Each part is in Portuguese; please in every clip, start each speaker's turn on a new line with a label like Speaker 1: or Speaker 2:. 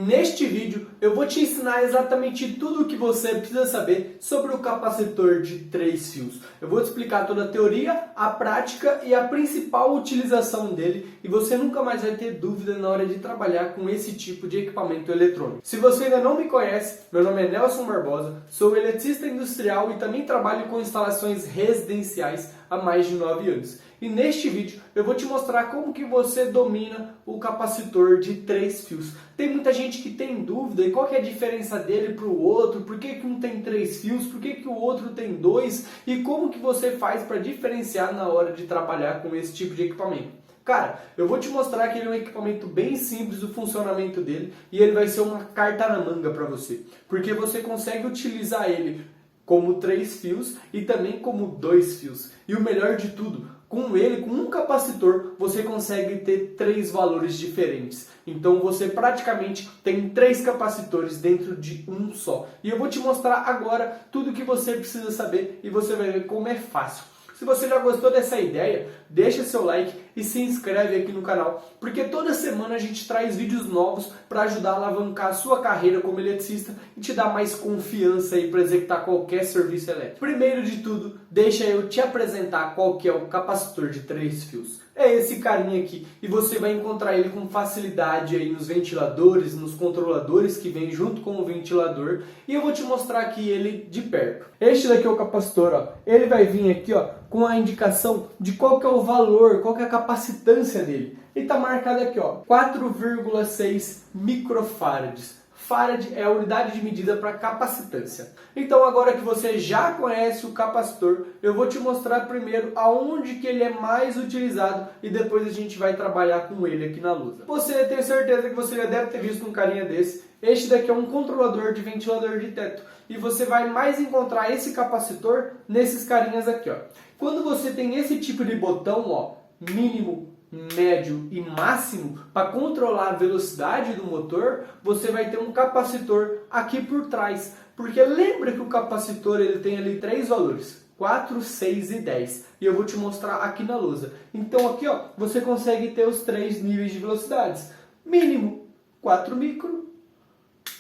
Speaker 1: Neste vídeo eu vou te ensinar exatamente tudo o que você precisa saber sobre o capacitor de 3 fios. Eu vou te explicar toda a teoria, a prática e a principal utilização dele e você nunca mais vai ter dúvida na hora de trabalhar com esse tipo de equipamento eletrônico. Se você ainda não me conhece, meu nome é Nelson Barbosa, sou eletricista industrial e também trabalho com instalações residenciais há mais de 9 anos. E neste vídeo eu vou te mostrar como que você domina o capacitor de 3 fios. Tem muita gente que tem dúvida e qual que é a diferença dele para o outro, por que um tem 3 fios, por que o outro tem 2 e como que você faz para diferenciar na hora de trabalhar com esse tipo de equipamento. Cara, eu vou te mostrar que ele é um equipamento bem simples do funcionamento dele e ele vai ser uma carta na manga para você, porque você consegue utilizar ele como 3 fios e também como 2 fios. E o melhor de tudo, com ele, com um capacitor, você consegue ter 3 valores diferentes. Então você praticamente tem 3 capacitores dentro de um só. E eu vou te mostrar agora tudo o que você precisa saber e você vai ver como é fácil. Se você já gostou dessa ideia, deixa seu like e se inscreve aqui no canal, porque toda semana a gente traz vídeos novos para ajudar a alavancar a sua carreira como eletricista e te dar mais confiança aí para executar qualquer serviço elétrico. Primeiro de tudo, deixa eu te apresentar qual que é o capacitor de 3 fios. É esse carinha aqui e você vai encontrar ele com facilidade aí nos ventiladores, nos controladores que vem junto com o ventilador e eu vou te mostrar aqui ele de perto. Este daqui é o capacitor, ó. Ele vai vir aqui, ó, com a indicação de qual que é o valor, qual que é a capacitância dele. E está marcado aqui, ó, 4,6 microfarads. Farad é a unidade de medida para capacitância. Então agora que você já conhece o capacitor, eu vou te mostrar primeiro aonde que ele é mais utilizado e depois a gente vai trabalhar com ele aqui na lousa. Você tem certeza que você já deve ter visto um carinha desse. Este daqui é um controlador de ventilador de teto e você vai mais encontrar esse capacitor nesses carinhas aqui, ó. Quando você tem esse tipo de botão, ó, mínimo, médio e máximo para controlar a velocidade do motor, você vai ter um capacitor aqui por trás, porque lembra que o capacitor ele tem ali 3 valores, 4, 6 e 10, e eu vou te mostrar aqui na lousa. Então aqui, ó, você consegue ter os 3 níveis de velocidades, mínimo 4 micro,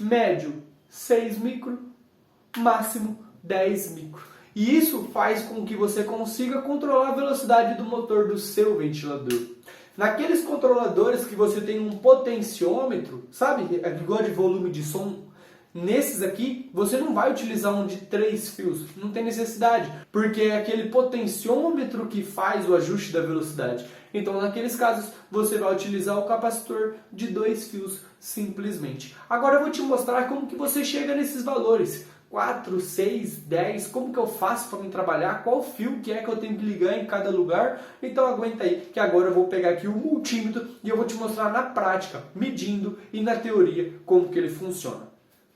Speaker 1: médio 6 micro, máximo 10 micro. E isso faz com que você consiga controlar a velocidade do motor do seu ventilador. Naqueles controladores que você tem um potenciômetro, sabe, igual de volume de som, nesses aqui você não vai utilizar um de 3 fios, não tem necessidade, porque é aquele potenciômetro que faz o ajuste da velocidade. Então naqueles casos você vai utilizar o capacitor de 2 fios simplesmente. Agora eu vou te mostrar como que você chega nesses valores. 4, 6, 10, como que eu faço para me trabalhar, qual fio que é que eu tenho que ligar em cada lugar. Então aguenta aí que agora eu vou pegar aqui o multímetro e eu vou te mostrar na prática, medindo e na teoria como que ele funciona.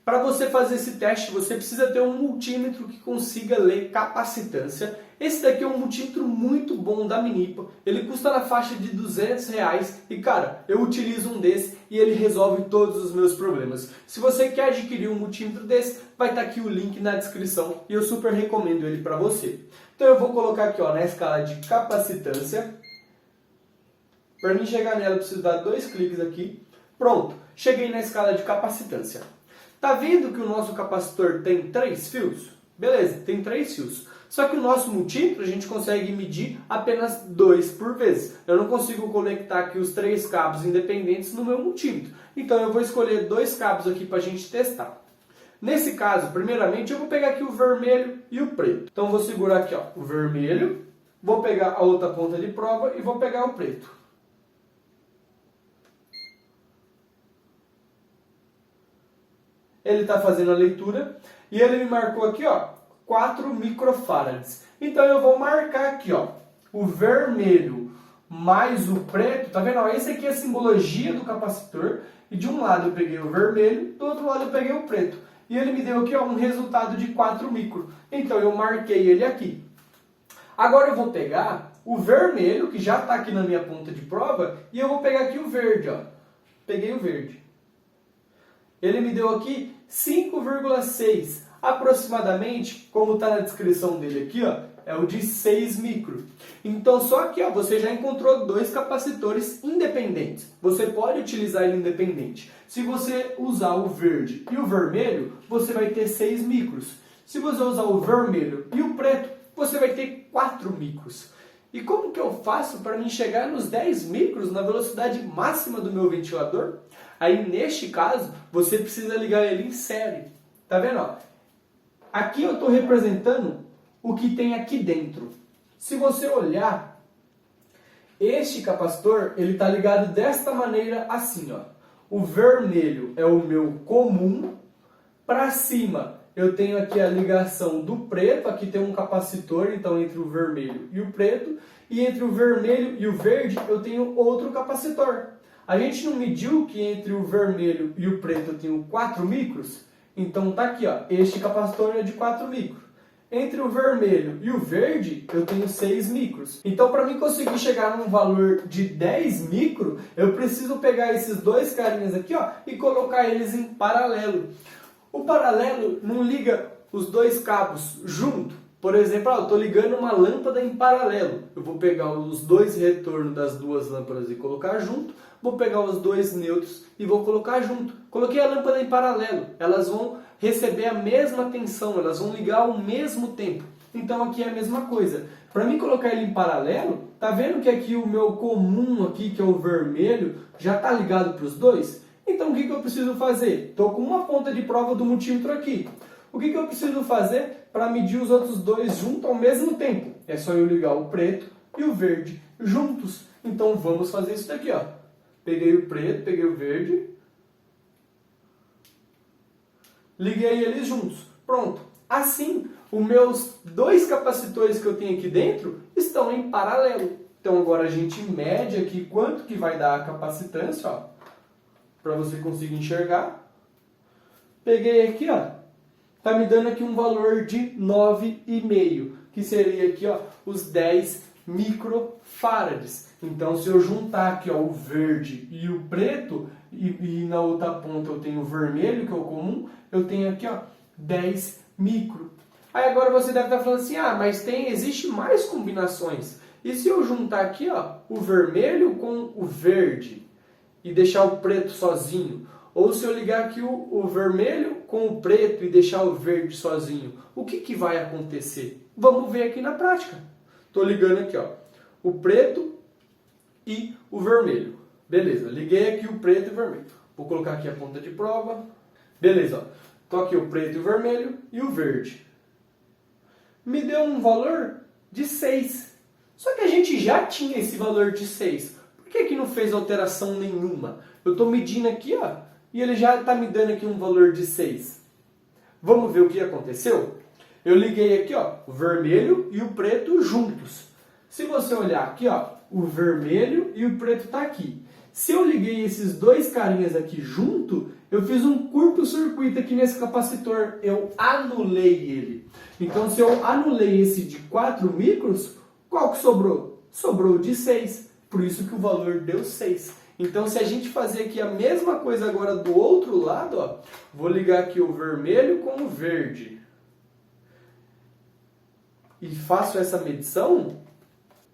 Speaker 1: Para você fazer esse teste, você precisa ter um multímetro que consiga ler capacitância. Esse daqui é um multímetro muito bom da Minipa. Ele custa na faixa de R$200 e, cara, eu utilizo um desse e ele resolve todos os meus problemas. Se você quer adquirir um multímetro desse, vai estar aqui o link na descrição e eu super recomendo ele para você. Então eu vou colocar aqui, ó, na escala de capacitância. Para mim chegar nela, eu preciso dar 2 cliques aqui. Pronto, cheguei na escala de capacitância. Tá vendo que o nosso capacitor tem 3 fios? Beleza, tem 3 fios. Só que o nosso multímetro a gente consegue medir apenas 2 por vez. Eu não consigo conectar aqui os 3 cabos independentes no meu multímetro. Então eu vou escolher 2 cabos aqui para a gente testar. Nesse caso, primeiramente eu vou pegar aqui o vermelho e o preto. Então eu vou segurar aqui, ó, o vermelho, vou pegar a outra ponta de prova e vou pegar o preto. Ele está fazendo a leitura e ele me marcou aqui, ó, 4 microfarads. Então eu vou marcar aqui, ó, o vermelho mais o preto, tá vendo? Ó, esse aqui é a simbologia do capacitor e de um lado eu peguei o vermelho, do outro lado eu peguei o preto. E ele me deu aqui, ó, um resultado de 4 micro. Então eu marquei ele aqui. Agora eu vou pegar o vermelho, que já está aqui na minha ponta de prova, e eu vou pegar aqui o verde, ó. Peguei o verde. Ele me deu aqui 5,6, aproximadamente, como está na descrição dele aqui, ó, é o de 6 micro. Então só que você já encontrou dois capacitores independentes. Você pode utilizar ele independente. Se você usar o verde e o vermelho, você vai ter 6 micros. Se você usar o vermelho e o preto, você vai ter 4 micros. E como que eu faço para mim chegar nos 10 micros na velocidade máxima do meu ventilador? Aí neste caso, você precisa ligar ele em série. Tá vendo? Ó? Aqui eu estou representando o que tem aqui dentro. Se você olhar, este capacitor ele está ligado desta maneira assim. Ó. O vermelho é o meu comum. Para cima eu tenho aqui a ligação do preto. Aqui tem um capacitor, então entre o vermelho e o preto. E entre o vermelho e o verde eu tenho outro capacitor. A gente não mediu que entre o vermelho e o preto eu tenho 4 micros? Então tá aqui, ó, este capacitor é de 4 micros. Entre o vermelho e o verde, eu tenho 6 micros. Então, para mim conseguir chegar num valor de 10 micro, eu preciso pegar esses dois carinhas aqui, ó, e colocar eles em paralelo. O paralelo não liga os dois cabos junto. Por exemplo, eu estou ligando uma lâmpada em paralelo. Eu vou pegar os dois retornos das duas lâmpadas e colocar junto. Vou pegar os dois neutros e vou colocar junto. Coloquei a lâmpada em paralelo. Elas vão receber a mesma tensão, elas vão ligar ao mesmo tempo. Então aqui é a mesma coisa. Para mim colocar ele em paralelo, tá vendo que aqui o meu comum aqui, que é o vermelho, já está ligado para os dois? Então o que eu preciso fazer? Estou com uma ponta de prova do multímetro aqui. O que eu preciso fazer para medir os outros dois juntos ao mesmo tempo? É só eu ligar o preto e o verde juntos. Então vamos fazer isso daqui, ó. Peguei o preto, peguei o verde. Liguei eles juntos. Pronto. Assim, os meus dois capacitores que eu tenho aqui dentro estão em paralelo. Então agora a gente mede aqui quanto que vai dar a capacitância, ó, para você conseguir enxergar. Peguei aqui, ó. Está me dando aqui um valor de 9,5, que seria aqui, ó, os 10 microfarads. Então, se eu juntar aqui, ó, o verde e o preto, e na outra ponta eu tenho o vermelho, que é o comum, eu tenho aqui, ó, 10 micro. Aí agora você deve estar falando assim, mas existe mais combinações. E se eu juntar aqui, ó, o vermelho com o verde e deixar o preto sozinho? Ou se eu ligar aqui o vermelho com o preto e deixar o verde sozinho, o que vai acontecer? Vamos ver aqui na prática. Estou ligando aqui, ó, o preto e o vermelho. Beleza, liguei aqui o preto e o vermelho. Vou colocar aqui a ponta de prova. Beleza, ó. Estou aqui o preto e o vermelho e o verde. Me deu um valor de 6. Só que a gente já tinha esse valor de 6. Por que não fez alteração nenhuma? Eu estou medindo aqui, ó, e ele já está me dando aqui um valor de 6. Vamos ver o que aconteceu? Eu liguei aqui, ó, o vermelho e o preto juntos. Se você olhar aqui, ó, o vermelho e o preto está aqui. Se eu liguei esses dois carinhas aqui junto, eu fiz um curto-circuito aqui nesse capacitor. Eu anulei ele. Então, se eu anulei esse de 4 micros, qual que sobrou? Sobrou de 6. Por isso que o valor deu 6. Então, se a gente fazer aqui a mesma coisa agora do outro lado, ó, vou ligar aqui o vermelho com o verde e faço essa medição,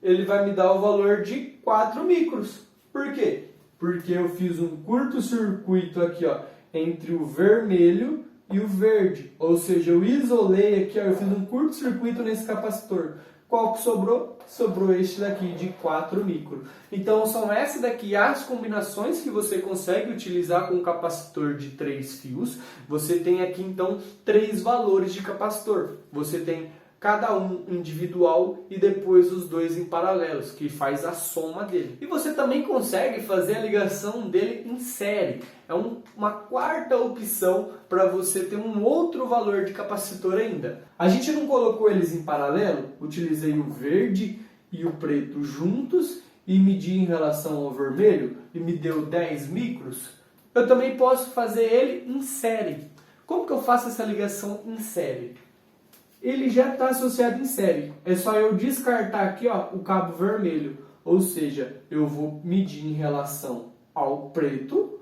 Speaker 1: ele vai me dar o valor de 4 micros. Por quê? Porque eu fiz um curto-circuito aqui, ó, entre o vermelho e o verde. Ou seja, eu isolei aqui, ó, eu fiz um curto-circuito nesse capacitor. Qual que sobrou? Sobrou este daqui de 4 micro. Então são essas daqui as combinações que você consegue utilizar com um capacitor de 3 fios. Você tem aqui então 3 valores de capacitor. Você tem cada um individual e depois os dois em paralelos, que faz a soma dele. E você também consegue fazer a ligação dele em série. É uma quarta opção para você ter um outro valor de capacitor ainda. A gente não colocou eles em paralelo, utilizei o verde e o preto juntos e medi em relação ao vermelho e me deu 10 micros. Eu também posso fazer ele em série. Como que eu faço essa ligação em série? Ele já está associado em série. É só eu descartar aqui, ó, o cabo vermelho. Ou seja, eu vou medir em relação ao preto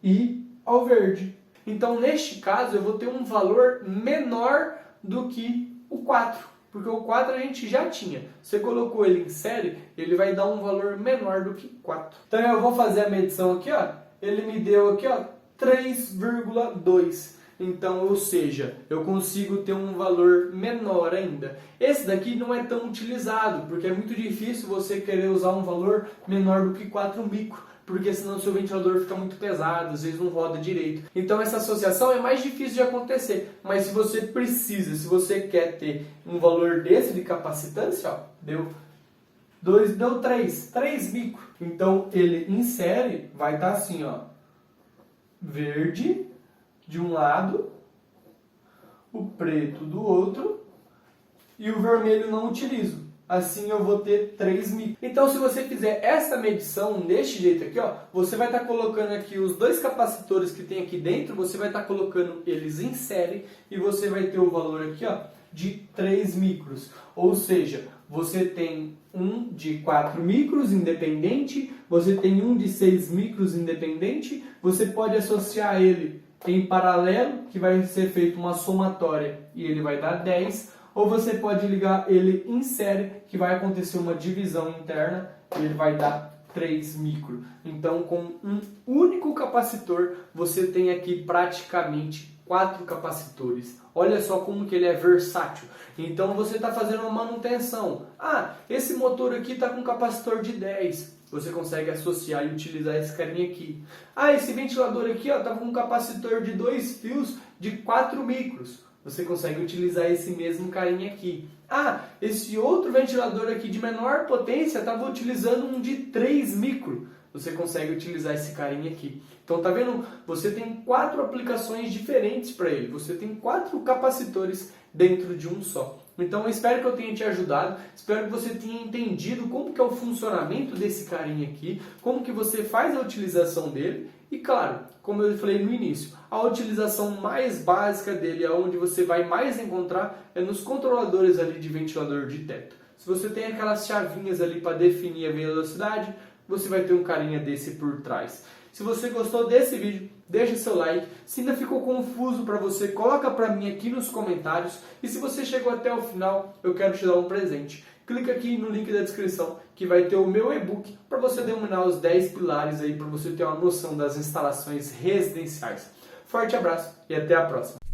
Speaker 1: e ao verde. Então, neste caso, eu vou ter um valor menor do que o 4, porque o 4 a gente já tinha. Você colocou ele em série, ele vai dar um valor menor do que 4. Então eu vou fazer a medição aqui, ó. Ele me deu aqui, ó, 3,2. Então, ou seja, eu consigo ter um valor menor ainda. Esse daqui não é tão utilizado, porque é muito difícil você querer usar um valor menor do que 4 micro, porque senão o seu ventilador fica muito pesado, às vezes não roda direito. Então essa associação é mais difícil de acontecer, mas se você precisa, se você quer ter um valor desse de capacitância, ó, deu 3 micro. Então ele em série vai estar assim, ó, verde de um lado, o preto do outro e o vermelho não utilizo. Assim eu vou ter 3 micro. Então se você fizer essa medição deste jeito aqui, ó, você vai estar colocando aqui os dois capacitores que tem aqui dentro, você vai estar colocando eles em série e você vai ter o valor aqui, ó, de 3 micros. Ou seja, você tem um de 4 micros independente, você tem um de 6 micros independente, você pode associar ele em paralelo, que vai ser feita uma somatória e ele vai dar 10, ou você pode ligar ele em série, que vai acontecer uma divisão interna e ele vai dar 3 micro. Então, com um único capacitor, você tem aqui praticamente 4 capacitores. Olha só como que ele é versátil. Então, você está fazendo uma manutenção. Ah, esse motor aqui está com capacitor de 10. Você consegue associar e utilizar esse carinha aqui. Ah, esse ventilador aqui está com um capacitor de 2 fios de 4 micros. Você consegue utilizar esse mesmo carinha aqui. Ah, esse outro ventilador aqui de menor potência estava utilizando um de 3 micro. Você consegue utilizar esse carinha aqui. Então, tá vendo? Você tem 4 aplicações diferentes para ele. Você tem 4 capacitores dentro de um só. Então, eu espero que eu tenha te ajudado. Espero que você tenha entendido como que é o funcionamento desse carinha aqui, como que você faz a utilização dele. E claro, como eu falei no início, a utilização mais básica dele, onde você vai mais encontrar, é nos controladores ali de ventilador de teto. Se você tem aquelas chavinhas ali para definir a velocidade, você vai ter um carinha desse por trás. Se você gostou desse vídeo, deixa seu like. Se ainda ficou confuso para você, coloca para mim aqui nos comentários. E se você chegou até o final, eu quero te dar um presente. Clica aqui no link da descrição que vai ter o meu e-book para você dominar os 10 pilares aí, para você ter uma noção das instalações residenciais. Forte abraço e até a próxima.